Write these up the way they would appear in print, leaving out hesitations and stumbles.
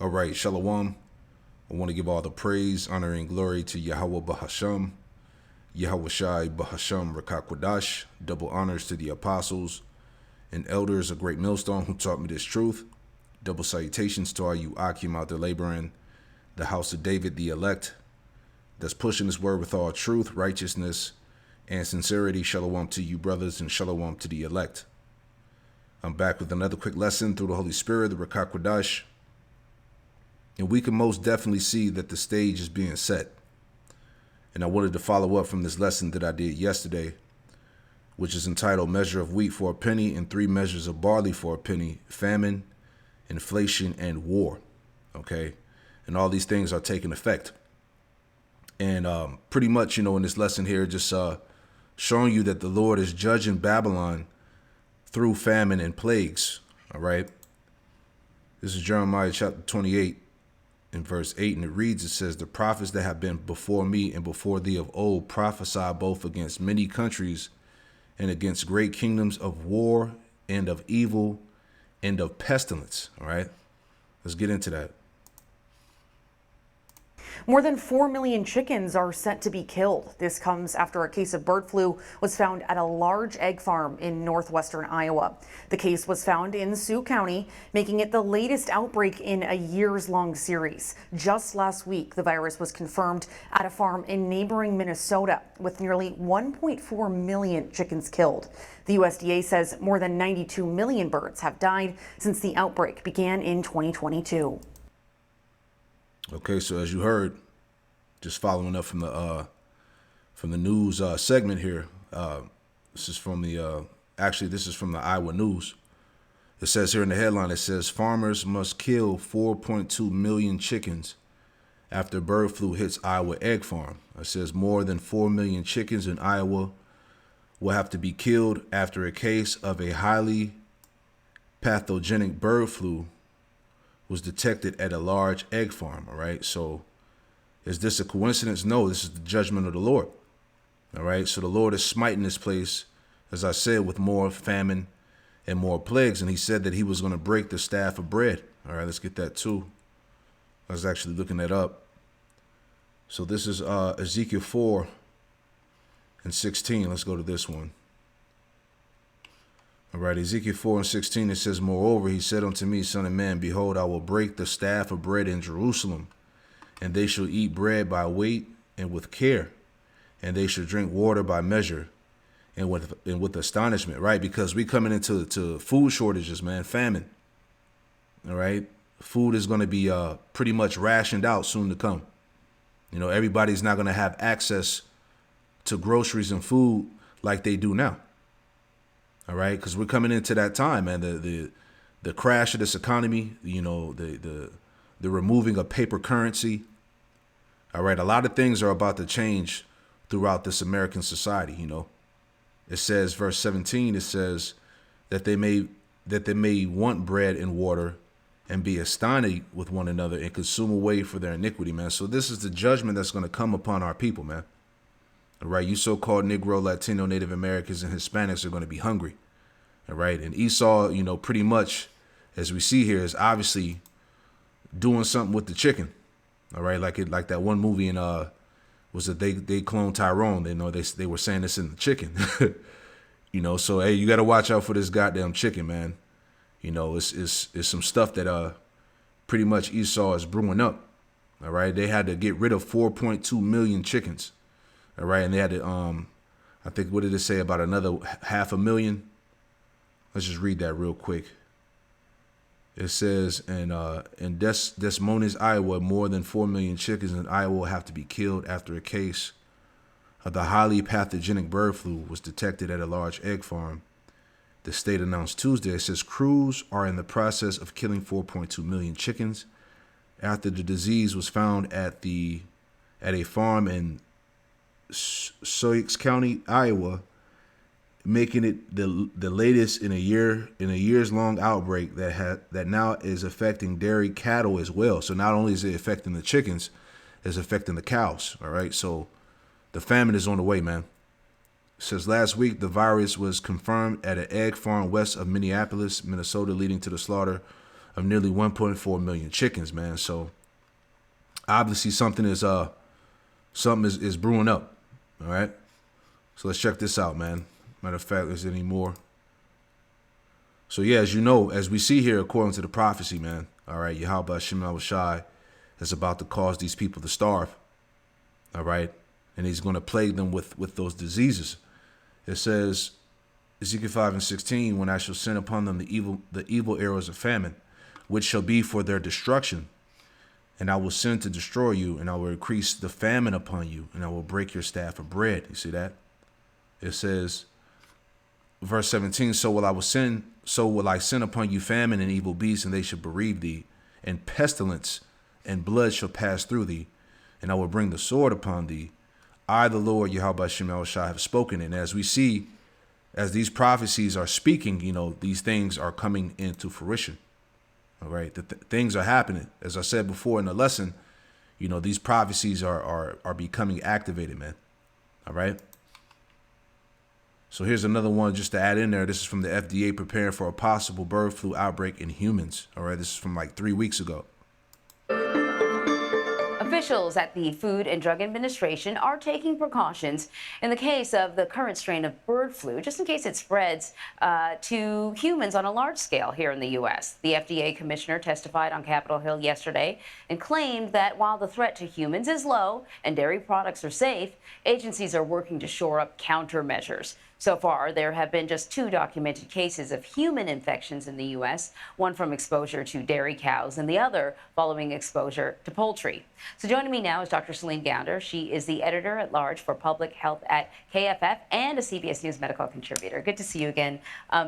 All right, Shalom. I want to give all the praise, honor, and glory to Yahweh Bahasham, Yahweh Shai Bahasham Rakakwadash. Double honors to the apostles and elders of Great Millstone who taught me this truth. Double salutations to all you Akim out there laboring, the house of David, the elect, that's pushing this word with all truth, righteousness, and sincerity. Shalom to you, brothers, and shalom to the elect. I'm back with another quick lesson through the Holy Spirit, the Rakakwadash. And we can most definitely see that the stage is being set. And I wanted to follow up from this lesson that I did yesterday, which is entitled Measure of Wheat for a Penny and 3 Measures of Barley for a Penny, Famine, Inflation, and War. Okay? And all these things are taking effect. And pretty much, in this lesson here, just showing you that the Lord is judging Babylon through famine and plagues. All right? This is Jeremiah chapter 28. In verse 8, and it reads, it says, the prophets that have been before me and before thee of old prophesy both against many countries and against great kingdoms of war and of evil and of pestilence. All right, let's get into that. More than 4 million chickens are set to be killed. This comes after a case of bird flu was found at a large egg farm in northwestern Iowa. The case was found in Sioux County, making it the latest outbreak in a years-long series. Just last week, the virus was confirmed at a farm in neighboring Minnesota, with nearly 1.4 million chickens killed. The USDA says more than 92 million birds have died since the outbreak began in 2022. Okay, so as you heard, just following up from the news segment here, this is from the this is from the Iowa News. It says here in the headline, it says farmers must kill 4.2 million chickens after bird flu hits Iowa egg farm. It says more than 4 million chickens in Iowa will have to be killed after a case of a highly pathogenic bird flu was detected at a large egg farm. All right, so is this a coincidence? No, this is the judgment of the Lord. All right, so the Lord is smiting this place, as I said, with more famine and more plagues, and he said that he was going to break the staff of bread. All right, let's get that too. I was actually looking that up. So this is Ezekiel 4 and 16. Let's go to this one. All right, Ezekiel 4 and 16, it says, moreover, he said unto me, son of man, behold, I will break the staff of bread in Jerusalem, and they shall eat bread by weight and with care, and they shall drink water by measure and with astonishment, right? Because we coming into food shortages, man, famine. All right, food is going to be pretty much rationed out soon to come. Everybody's not going to have access to groceries and food like they do now. All right, because we're coming into that time, man. The crash of this economy, the removing of paper currency. All right, a lot of things are about to change throughout this American society. It says, verse 17, it says that they may want bread and water and be astonished with one another and consume away for their iniquity, man. So this is the judgment that's going to come upon our people, man. All right, you so-called Negro, Latino, Native Americans, and Hispanics are going to be hungry. All right, and Esau, pretty much, as we see here, is obviously doing something with the chicken. All right, like that one movie in was it they cloned Tyrone? They were saying this in the chicken. So hey, you got to watch out for this goddamn chicken, man. It's some stuff that pretty much Esau is brewing up. All right, they had to get rid of 4.2 million chickens. All right, and they had to, I think, what did it say about another 500,000? Let's just read that real quick. It says, in Des Moines, Iowa, more than 4 million chickens in Iowa will have to be killed after a case of the highly pathogenic bird flu was detected at a large egg farm. The state announced Tuesday. It says crews are in the process of killing 4.2 million chickens after the disease was found at a farm in Sioux County, Iowa, making it the latest in a years long outbreak that now is affecting dairy cattle as well. So not only is it affecting the chickens, it's affecting the cows. All right, so the famine is on the way, man. It says last week the virus was confirmed at an egg farm west of Minneapolis, Minnesota, leading to the slaughter of nearly 1.4 million chickens, man. So obviously something is brewing up. All right. So let's check this out, man. Matter of fact, is there any more? So yeah, as you know, as we see here, according to the prophecy, man, all right, Yahweh Shem Shai is about to cause these people to starve. All right. And he's going to plague them with those diseases. It says, Ezekiel 5:16, when I shall send upon them the evil arrows of famine, which shall be for their destruction. And I will send to destroy you, and I will increase the famine upon you, and I will break your staff of bread. You see that? It says, verse 17, so will I send upon you famine and evil beasts, and they shall bereave thee, and pestilence and blood shall pass through thee, and I will bring the sword upon thee. I, the Lord, Yahweh Shem Shai, have spoken. And as we see, as these prophecies are speaking, these things are coming into fruition. All right, things are happening. As I said before in the lesson, these prophecies are becoming activated, man. All right. So here's another one just to add in there. This is from the FDA preparing for a possible bird flu outbreak in humans. All right, this is from like 3 weeks ago. Officials at the Food and Drug Administration are taking precautions in the case of the current strain of bird flu, just in case it spreads to humans on a large scale here in the U.S. The FDA commissioner testified on Capitol Hill yesterday and claimed that while the threat to humans is low and dairy products are safe, agencies are working to shore up countermeasures. So far, there have been just 2 documented cases of human infections in the U.S., one from exposure to dairy cows and the other following exposure to poultry. So joining me now is Dr. Celine Gounder. She is the editor-at-large for public health at KFF and a CBS News medical contributor. Good to see you again,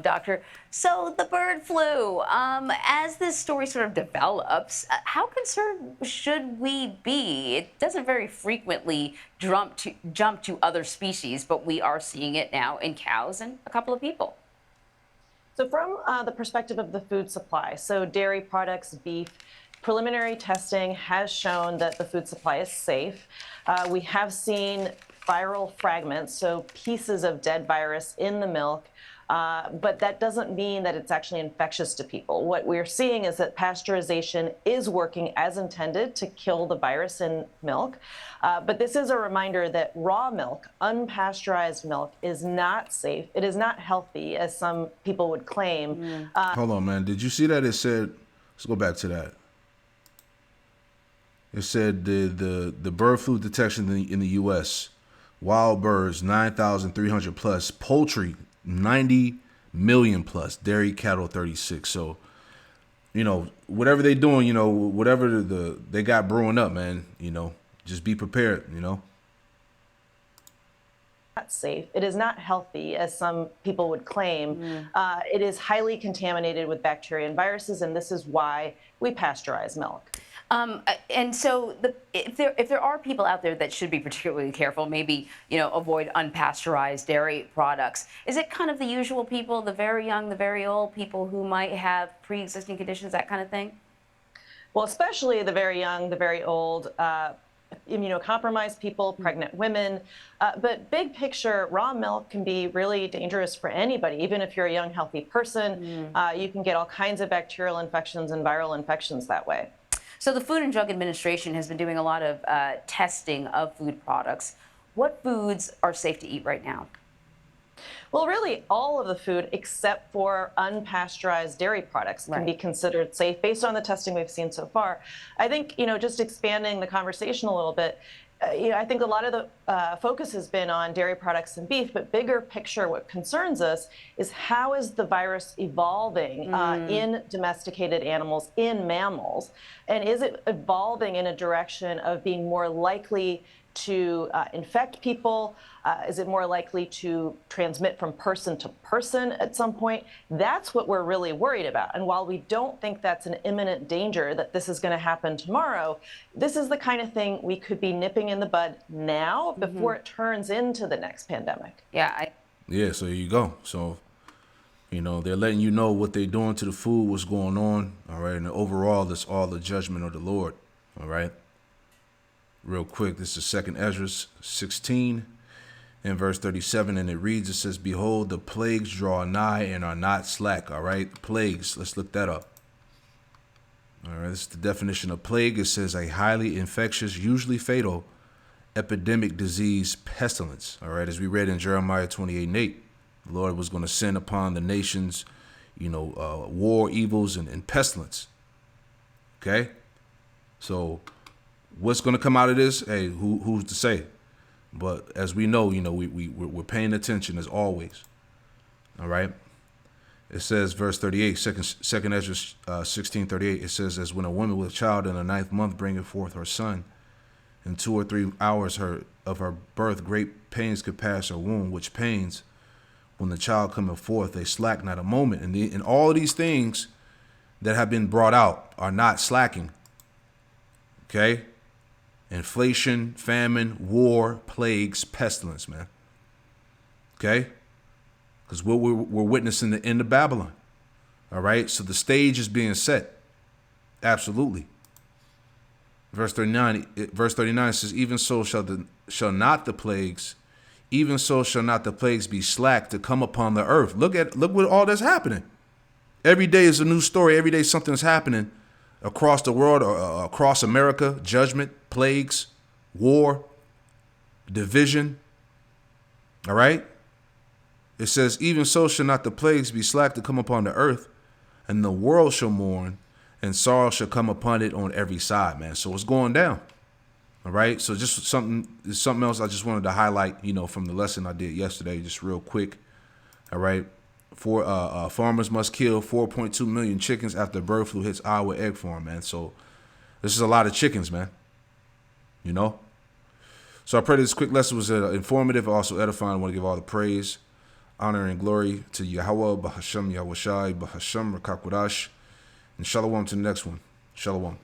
Doctor. So the bird flu, as this story sort of develops, how concerned should we be? It doesn't very frequently jump to other species, but we are seeing it now in cows and a couple of people. So from the perspective of the food supply, so dairy products, beef, preliminary testing has shown that the food supply is safe. We have seen viral fragments, so pieces of dead virus in the milk, but that doesn't mean that it's actually infectious to people. What we're seeing is that pasteurization is working as intended to kill the virus in milk. But this is a reminder that raw milk, unpasteurized milk, is not safe. It is not healthy, as some people would claim. Hold on, man. Did you see that? It said, let's go back to that. It said the bird flu detection in the U.S., wild birds, 9,300 plus, poultry, 90 million plus, dairy cattle, 36. So, whatever they're doing, whatever they got brewing up, man, just be prepared, Not safe. It is not healthy, as some people would claim. It is highly contaminated with bacteria and viruses, and this is why we pasteurize milk. And so if there are people out there that should be particularly careful, maybe, avoid unpasteurized dairy products, is it kind of the usual people, the very young, the very old, people who might have pre-existing conditions, that kind of thing? Well, especially the very young, the very old, immunocompromised people, pregnant women. But big picture, raw milk can be really dangerous for anybody. Even if you're a young, healthy person, you can get all kinds of bacterial infections and viral infections that way. So the Food and Drug Administration has been doing a lot of testing of food products. What foods are safe to eat right now? Well, really, all of the food except for unpasteurized dairy products can be considered safe based on the testing we've seen so far. I think, just expanding the conversation a little bit, I think a lot of the focus has been on dairy products and beef, but bigger picture, what concerns us is how is the virus evolving in domesticated animals, in mammals, and is it evolving in a direction of being more likely to infect people? Is it more likely to transmit from person to person at some point? That's what we're really worried about. And while we don't think that's an imminent danger, that this is going to happen tomorrow, this is the kind of thing we could be nipping in the bud now before it turns into the next pandemic. Yeah. So there you go. So, they're letting you know what they're doing to the food, what's going on. All right. And overall, it's all the judgment of the Lord. All right. Real quick, this is 2 Ezra 16 and verse 37, and it reads, it says, behold, the plagues draw nigh and are not slack. All right, plagues, let's look that up. All right, this is the definition of plague. It says a highly infectious, usually fatal, epidemic disease, pestilence. All right, as we read in Jeremiah 28:8, the Lord was going to send upon the nations, war, evils, and pestilence. Okay, so what's going to come out of this? Hey, who's to say? But as we know, we're paying attention as always. All right. It says, verse 38, second Ezra 16:38. It says, as when a woman with a child in the 9th month bringeth forth her son, in 2 or 3 hours of her birth, great pains could pass her womb, which pains, when the child cometh forth, they slack not a moment. And all of these things that have been brought out are not slacking. Okay? Inflation, famine, war, plagues, pestilence, man. Okay? Because what we're witnessing the end of Babylon. All right? So the stage is being set. Absolutely. Verse 39 says, even so shall not the plagues be slack to come upon the earth. Look what all that's happening. Every day is a new story. Every day something's happening across the world or across America. Judgment, plagues, war, division. All right? It says, even so shall not the plagues be slack to come upon the earth, and the world shall mourn, and sorrow shall come upon it on every side, man. So it's going down. All right. So just something else I just wanted to highlight, from the lesson I did yesterday, just real quick. All right. Farmers must kill 4.2 million chickens after bird flu hits Iowa egg farm, man. So this is a lot of chickens, man. So I pray this quick lesson was informative, also edifying. I want to give all the praise, honor, and glory to Yahweh, Bahasham Yahushai, Bahasham Rakakwadash, and Shalom to the next one. Shalom.